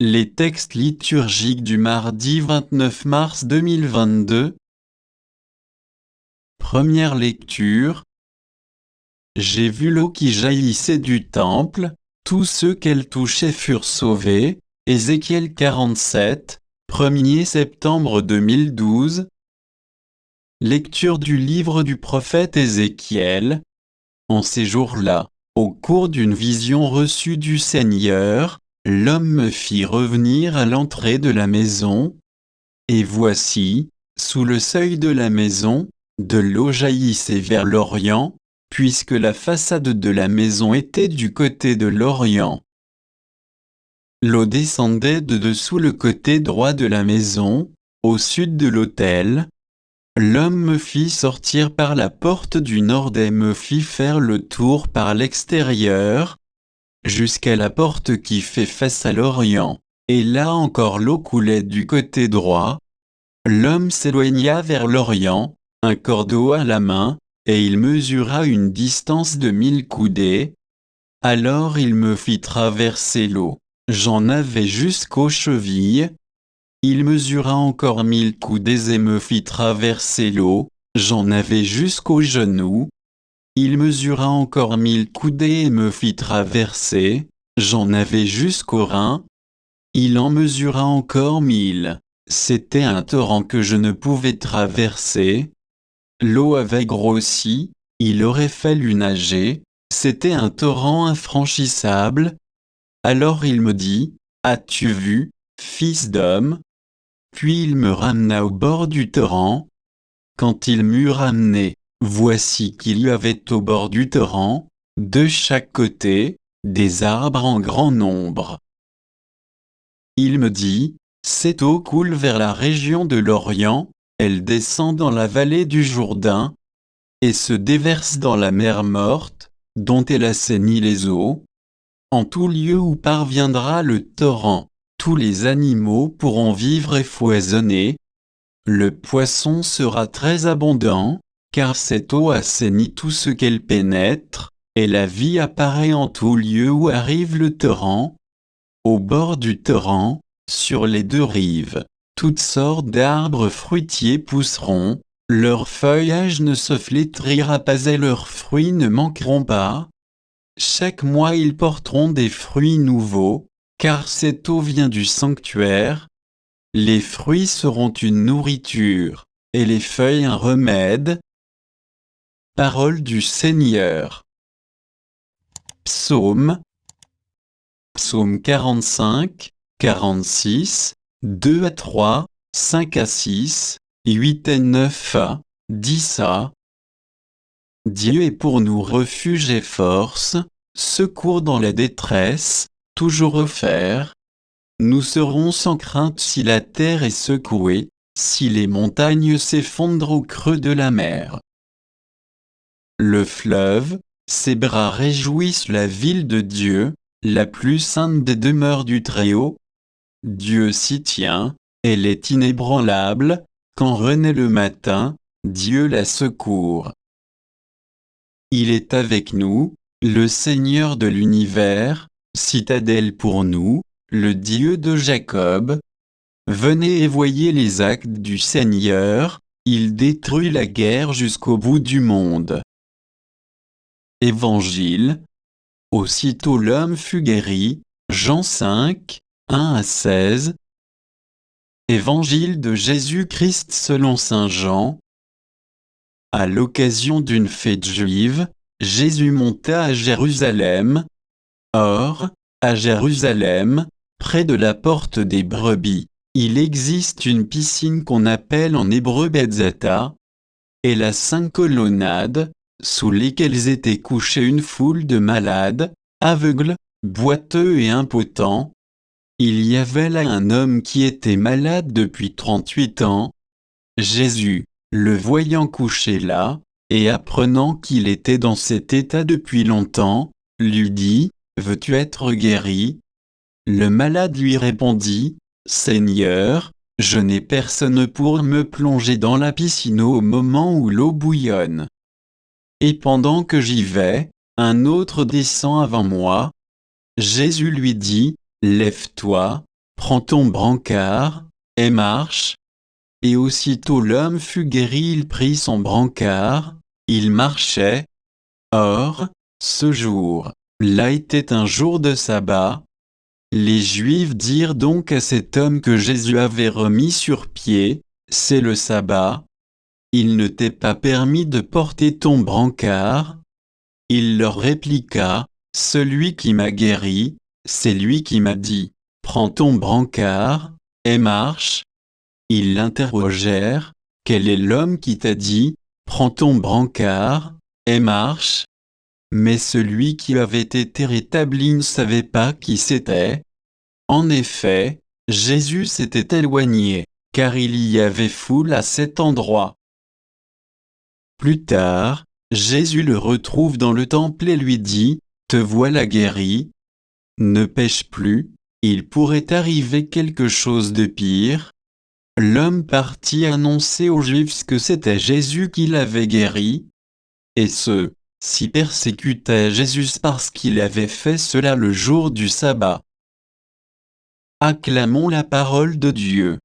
Les textes liturgiques du mardi 29 mars 2022. Première lecture. J'ai vu l'eau qui jaillissait du temple, tous ceux qu'elle touchait furent sauvés. Ézéchiel 47, 1er septembre 2012. Lecture du livre du prophète Ézéchiel. En ces jours-là, au cours d'une vision reçue du Seigneur, l'homme me fit revenir à l'entrée de la maison. Et voici, sous le seuil de la maison, de l'eau jaillissait vers l'Orient, puisque la façade de la maison était du côté de l'Orient. L'eau descendait de dessous le côté droit de la maison, au sud de l'autel. L'homme me fit sortir par la porte du nord et me fit faire le tour par l'extérieur, jusqu'à la porte qui fait face à l'Orient, et là encore l'eau coulait du côté droit. L'homme s'éloigna vers l'Orient, un cordeau à la main, et il mesura une distance de 1000 coudées. Alors il me fit traverser l'eau, j'en avais jusqu'aux chevilles. Il mesura encore 1000 coudées et me fit traverser l'eau, j'en avais jusqu'aux genoux. Il mesura encore 1000 coudées et me fit traverser, j'en avais jusqu'aux reins. Il en mesura encore 1000, c'était un torrent que je ne pouvais traverser. L'eau avait grossi, il aurait fallu nager, c'était un torrent infranchissable. Alors il me dit, « As-tu vu, fils d'homme ?» Puis il me ramena au bord du torrent. Quand il m'eut ramené, voici qu'il y avait au bord du torrent, de chaque côté, des arbres en grand nombre. Il me dit, « Cette eau coule vers la région de l'Orient, elle descend dans la vallée du Jourdain, et se déverse dans la mer morte, dont elle assainit les eaux. En tout lieu où parviendra le torrent, tous les animaux pourront vivre et foisonner. Le poisson sera très abondant, car cette eau assainit tout ce qu'elle pénètre, et la vie apparaît en tout lieu où arrive le torrent. Au bord du torrent, sur les deux rives, toutes sortes d'arbres fruitiers pousseront, leur feuillage ne se flétrira pas et leurs fruits ne manqueront pas. Chaque mois ils porteront des fruits nouveaux, car cette eau vient du sanctuaire. Les fruits seront une nourriture, et les feuilles un remède. Parole du Seigneur. Psaume 45, 46, 2 à 3, 5 à 6, 8 et 9 à 10 à. Dieu est pour nous refuge et force, secours dans la détresse, toujours offert. Nous serons sans crainte si la terre est secouée, si les montagnes s'effondrent au creux de la mer. Le fleuve, ses bras réjouissent la ville de Dieu, la plus sainte des demeures du Très-Haut. Dieu s'y tient, elle est inébranlable, quand renaît le matin, Dieu la secourt. Il est avec nous, le Seigneur de l'univers, citadelle pour nous, le Dieu de Jacob. Venez et voyez les actes du Seigneur, il détruit la guerre jusqu'au bout du monde. Évangile. Aussitôt l'homme fut guéri, Jean 5, 1 à 16. Évangile de Jésus-Christ selon saint Jean. À l'occasion d'une fête juive, Jésus monta à Jérusalem. Or, à Jérusalem, près de la porte des brebis, il existe une piscine qu'on appelle en hébreu Betzata. Elle a 5 colonnades, sous lesquelles était couchée une foule de malades, aveugles, boiteux et impotents. Il y avait là un homme qui était malade depuis 38 ans. Jésus, le voyant couché là, et apprenant qu'il était dans cet état depuis longtemps, lui dit, « Veux-tu être guéri ?» Le malade lui répondit, « Seigneur, je n'ai personne pour me plonger dans la piscine au moment où l'eau bouillonne. Et pendant que j'y vais, un autre descend avant moi. » Jésus lui dit, « Lève-toi, prends ton brancard, et marche. Et aussitôt l'homme fut guéri, il prit son brancard, il marchait. Or, ce jour-là était un jour de sabbat. Les Juifs dirent donc à cet homme que Jésus avait remis sur pied, c'est le sabbat. Il ne t'est pas permis de porter ton brancard. Il leur répliqua, celui qui m'a guéri, c'est lui qui m'a dit, prends ton brancard, et marche. Ils l'interrogèrent, quel est l'homme qui t'a dit, prends ton brancard, et marche? Mais celui qui avait été rétabli ne savait pas qui c'était. En effet, Jésus s'était éloigné, car il y avait foule à cet endroit. Plus tard, Jésus le retrouve dans le temple et lui dit, te voilà guéri. Ne pêche plus, il pourrait arriver quelque chose de pire. L'homme partit annoncer aux Juifs que c'était Jésus qui l'avait guéri. Et ceux-ci persécutaient Jésus parce qu'il avait fait cela le jour du sabbat. Acclamons la parole de Dieu.